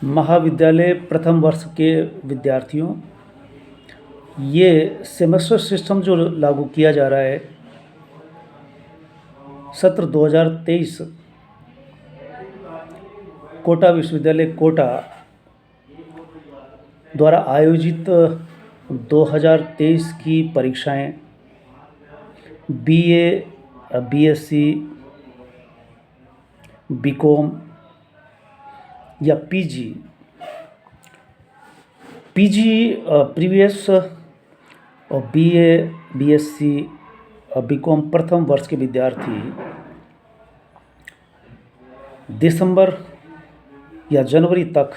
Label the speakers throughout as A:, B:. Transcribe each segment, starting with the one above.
A: महाविद्यालय प्रथम वर्ष के विद्यार्थियों, ये सेमेस्टर सिस्टम जो लागू किया जा रहा है, सत्र 2023 कोटा विश्वविद्यालय कोटा द्वारा आयोजित 2023 की परीक्षाएं बीए, बीएससी, बीकॉम या पीजी प्रीवियस और बीए, बीएससी और बीकॉम प्रथम वर्ष के विद्यार्थी दिसंबर या जनवरी तक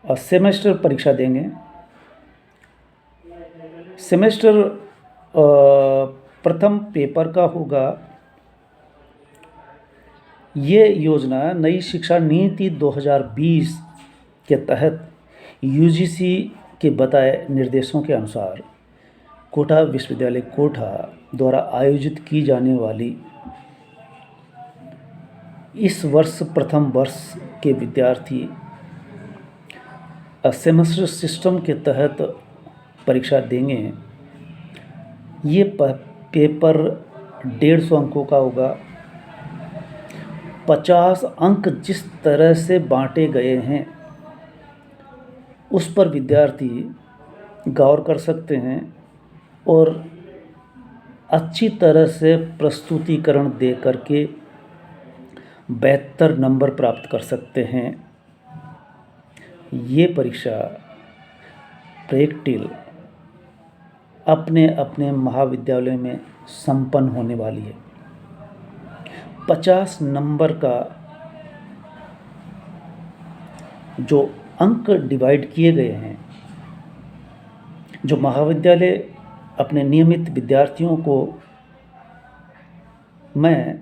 A: सेमेस्टर परीक्षा देंगे। सेमेस्टर प्रथम पेपर का होगा। ये योजना नई शिक्षा नीति 2020 के तहत यूजीसी के बताए निर्देशों के अनुसार कोटा विश्वविद्यालय कोटा द्वारा आयोजित की जाने वाली इस वर्ष प्रथम वर्ष के विद्यार्थी सेमेस्टर सिस्टम के तहत परीक्षा देंगे। ये पेपर 150 अंकों का होगा। 50 अंक जिस तरह से बांटे गए हैं उस पर विद्यार्थी गौर कर सकते हैं और अच्छी तरह से प्रस्तुतिकरण दे करके बेहतर नंबर प्राप्त कर सकते हैं। ये परीक्षा प्रैक्टिकल अपने अपने महाविद्यालय में संपन्न होने वाली है। 50 नंबर का जो अंक डिवाइड किए गए हैं, जो महाविद्यालय अपने नियमित विद्यार्थियों को, मैं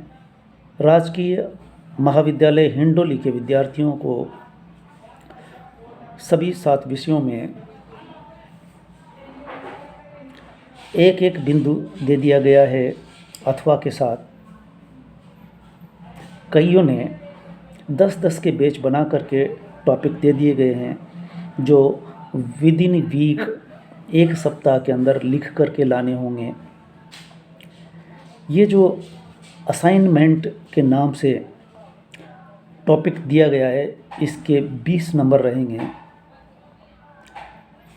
A: राजकीय महाविद्यालय हिंडोली के विद्यार्थियों को सभी 7 विषयों में एक एक बिंदु दे दिया गया है अथवा के साथ। कईयों ने 10-10 के बैच बना करके टॉपिक दे दिए गए हैं जो विद इन वीक, एक सप्ताह के अंदर लिख करके लाने होंगे। ये जो असाइनमेंट के नाम से टॉपिक दिया गया है, इसके 20 नंबर रहेंगे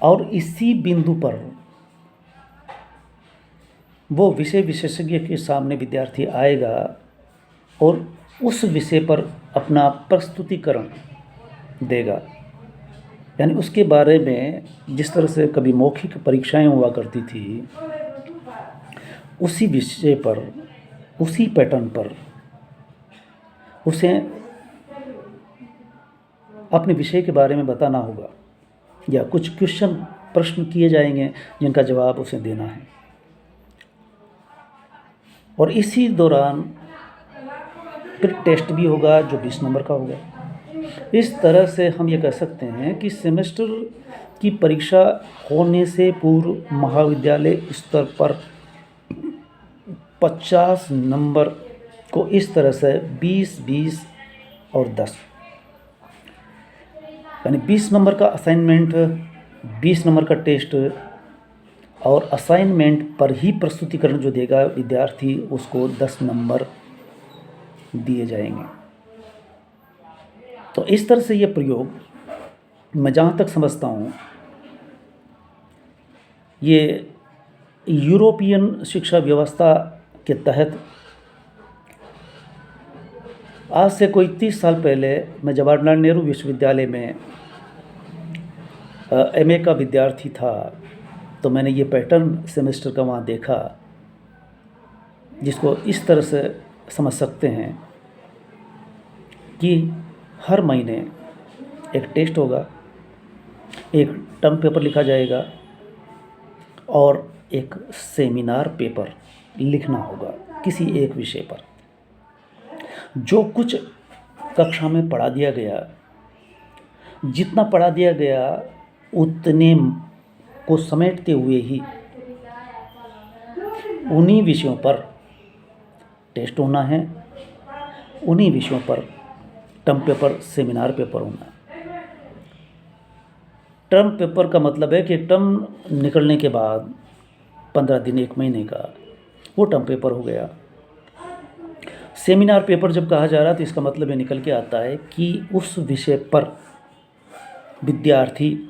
A: और इसी बिंदु पर वो विषय विशेषज्ञ के सामने विद्यार्थी आएगा और उस विषय पर अपना प्रस्तुतिकरण देगा। यानी उसके बारे में जिस तरह से कभी मौखिक परीक्षाएं हुआ करती थी, उसी विषय पर, उसी पैटर्न पर उसे अपने विषय के बारे में बताना होगा या कुछ क्वेश्चन, प्रश्न किए जाएंगे जिनका जवाब उसे देना है। और इसी दौरान फिर टेस्ट भी होगा जो 20 नंबर का होगा। इस तरह से हम ये कह सकते हैं कि सेमेस्टर की परीक्षा होने से पूर्व महाविद्यालय स्तर पर 50 नंबर को इस तरह से 20, 20 और 10, यानी 20 नंबर का असाइनमेंट, 20 नंबर का टेस्ट और असाइनमेंट पर ही प्रस्तुतिकरण जो देगा विद्यार्थी, उसको 10 नंबर दिए जाएंगे। तो इस तरह से ये प्रयोग, मैं जहाँ तक समझता हूँ, ये यूरोपियन शिक्षा व्यवस्था के तहत आज से कोई 30 साल पहले मैं जवाहरलाल नेहरू विश्वविद्यालय में एमए का विद्यार्थी था, तो मैंने ये पैटर्न सेमेस्टर का वहाँ देखा, जिसको इस तरह से समझ सकते हैं कि हर महीने एक टेस्ट होगा, एक टर्म पेपर लिखा जाएगा और एक सेमिनार पेपर लिखना होगा किसी एक विषय पर। जो कुछ कक्षा में पढ़ा दिया गया, जितना पढ़ा दिया गया उतने को समेटते हुए ही उन्हीं विषयों पर टेस्ट होना है, उन्हीं विषयों पर टर्म पेपर, सेमिनार पेपर होना है। टर्म पेपर का मतलब है कि टर्म निकलने के बाद 15 दिन 1 महीने का वो टर्म पेपर हो गया। सेमिनार पेपर जब कहा जा रहा है तो इसका मतलब ये निकल के आता है कि उस विषय पर विद्यार्थी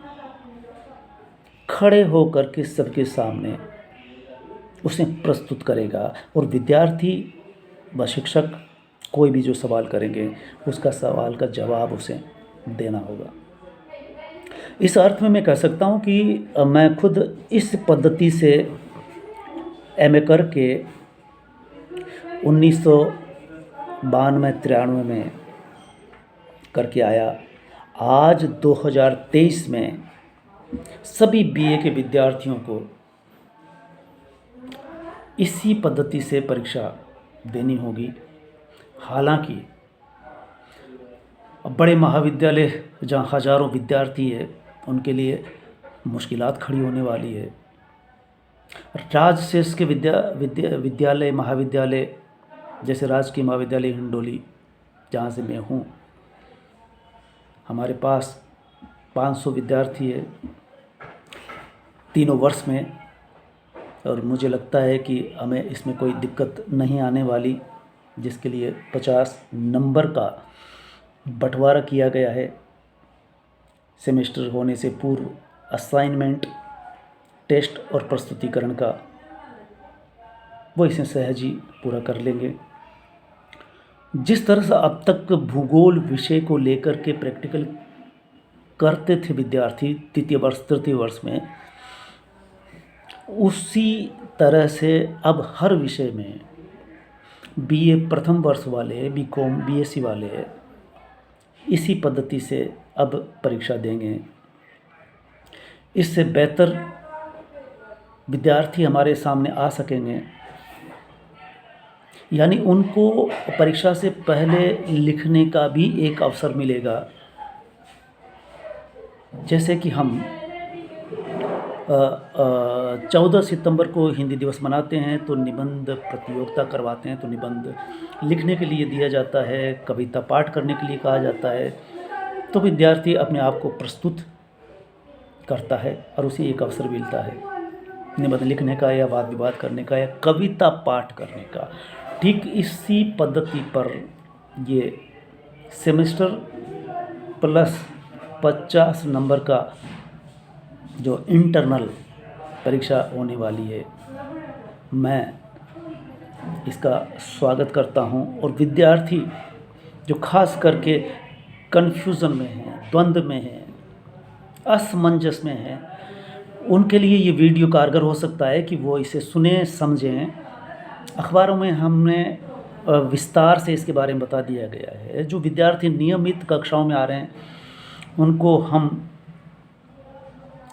A: खड़े होकर के सबके सामने उसे प्रस्तुत करेगा और विद्यार्थी व शिक्षक कोई भी जो सवाल करेंगे उसका सवाल का जवाब उसे देना होगा। इस अर्थ में मैं कह सकता हूँ कि मैं खुद इस पद्धति से एमए करके 1992-93 में करके आया। आज 2023 में सभी बीए के विद्यार्थियों को इसी पद्धति से परीक्षा देनी होगी। हालांकि बड़े महाविद्यालय जहाँ हजारों विद्यार्थी है उनके लिए मुश्किलात खड़ी होने वाली है। राजशेष के विद्यालय महाविद्यालय जैसे राजकीय महाविद्यालय हिंडोली जहाँ से मैं हूँ, हमारे पास 500 विद्यार्थी है तीनों वर्ष में, और मुझे लगता है कि हमें इसमें कोई दिक्कत नहीं आने वाली, जिसके लिए 50 नंबर का बंटवारा किया गया है। सेमेस्टर होने से पूर्व असाइनमेंट, टेस्ट और प्रस्तुतिकरण का वो इसे सहज ही पूरा कर लेंगे। जिस तरह से अब तक भूगोल विषय को लेकर के प्रैक्टिकल करते थे विद्यार्थी तृतीय वर्ष में, उसी तरह से अब हर विषय में बीए प्रथम वर्ष वाले, बीकॉम, बीएससी वाले इसी पद्धति से अब परीक्षा देंगे। इससे बेहतर विद्यार्थी हमारे सामने आ सकेंगे, यानी उनको परीक्षा से पहले लिखने का भी एक अवसर मिलेगा। जैसे कि हम 14 सितंबर को हिंदी दिवस मनाते हैं तो निबंध प्रतियोगिता करवाते हैं, तो निबंध लिखने के लिए दिया जाता है, कविता पाठ करने के लिए कहा जाता है, तो विद्यार्थी अपने आप को प्रस्तुत करता है और उसे एक अवसर मिलता है निबंध लिखने का या वाद विवाद करने का या कविता पाठ करने का। ठीक इसी पद्धति पर ये सेमेस्टर प्लस 50 नंबर का जो इंटरनल परीक्षा होने वाली है, मैं इसका स्वागत करता हूं। और विद्यार्थी जो खास करके कन्फ्यूज़न में हैं, द्वंद्व में हैं, असमंजस में हैं, उनके लिए ये वीडियो कारगर हो सकता है कि वो इसे सुने, समझें। अखबारों में हमने विस्तार से इसके बारे में बता दिया गया है। जो विद्यार्थी नियमित कक्षाओं में आ रहे हैं उनको हम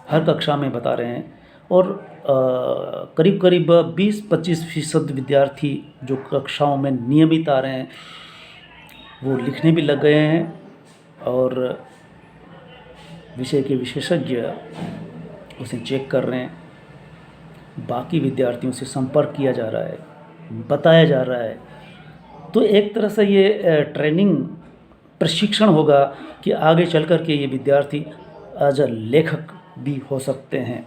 A: हर कक्षा में बता रहे हैं, और करीब करीब 20-25% विद्यार्थी जो कक्षाओं में नियमित आ रहे हैं वो लिखने भी लग गए हैं, और विषय के विशेषज्ञ उसे चेक कर रहे हैं। बाकी विद्यार्थियों से संपर्क किया जा रहा है, बताया जा रहा है। तो एक तरह से ये ट्रेनिंग प्रशिक्षण होगा कि आगे चल कर के ये विद्यार्थी एज अ लेखक भी हो सकते हैं।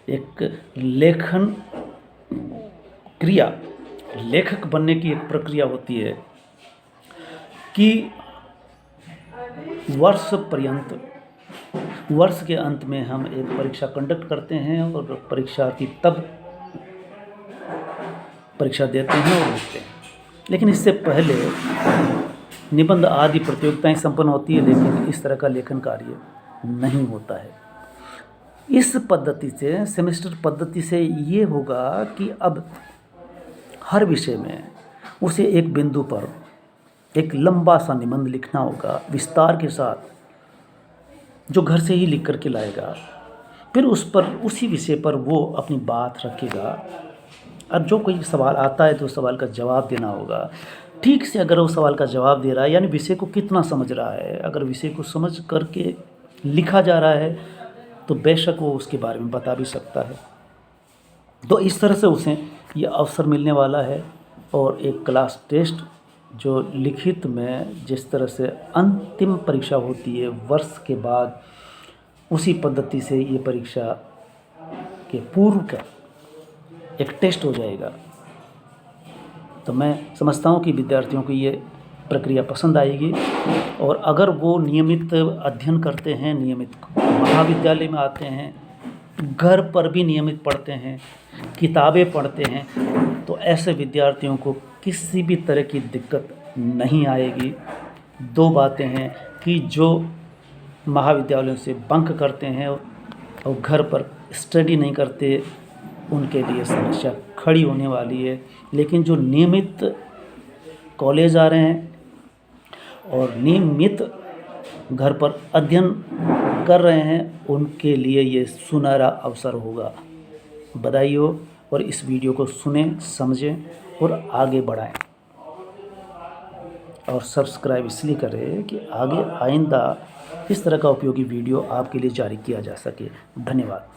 A: एक लेखन क्रिया, लेखक बनने की एक प्रक्रिया होती है कि वर्ष के अंत में हम एक परीक्षा कंडक्ट करते हैं और परीक्षार्थी तब परीक्षा देते हैं और लिखते हैं। लेकिन इससे पहले निबंध आदि प्रतियोगिताएं संपन्न होती है, लेकिन इस तरह का लेखन कार्य नहीं होता है। इस पद्धति से, सेमेस्टर पद्धति से ये होगा कि अब हर विषय में उसे एक बिंदु पर एक लंबा सा निबंध लिखना होगा विस्तार के साथ, जो घर से ही लिख करके लाएगा। फिर उसी विषय पर वो अपनी बात रखेगा, और जो कोई सवाल आता है तो उस सवाल का जवाब देना होगा। ठीक से अगर वो सवाल का जवाब दे रहा है, यानी विषय को कितना समझ रहा है, अगर विषय को समझ करके लिखा जा रहा है तो बेशक वो उसके बारे में बता भी सकता है। तो इस तरह से उसे ये अवसर मिलने वाला है। और एक क्लास टेस्ट जो लिखित में जिस तरह से अंतिम परीक्षा होती है वर्ष के बाद, उसी पद्धति से ये परीक्षा के पूर्व का एक टेस्ट हो जाएगा। तो मैं समझता हूँ कि विद्यार्थियों को ये प्रक्रिया पसंद आएगी, और अगर वो नियमित अध्ययन करते हैं, नियमित महाविद्यालय में आते हैं, घर पर भी नियमित पढ़ते हैं, किताबें पढ़ते हैं, तो ऐसे विद्यार्थियों को किसी भी तरह की दिक्कत नहीं आएगी। दो बातें हैं कि जो महाविद्यालयों से बंक करते हैं और घर पर स्टडी नहीं करते, उनके लिए समस्या खड़ी होने वाली है। लेकिन जो नियमित कॉलेज आ रहे हैं और नियमित घर पर अध्ययन कर रहे हैं, उनके लिए ये सुनहरा अवसर होगा। बधाई हो, और इस वीडियो को सुनें, समझें और आगे बढ़ाएं। और सब्सक्राइब इसलिए करें कि आगे आइंदा इस तरह का उपयोगी वीडियो आपके लिए जारी किया जा सके। धन्यवाद।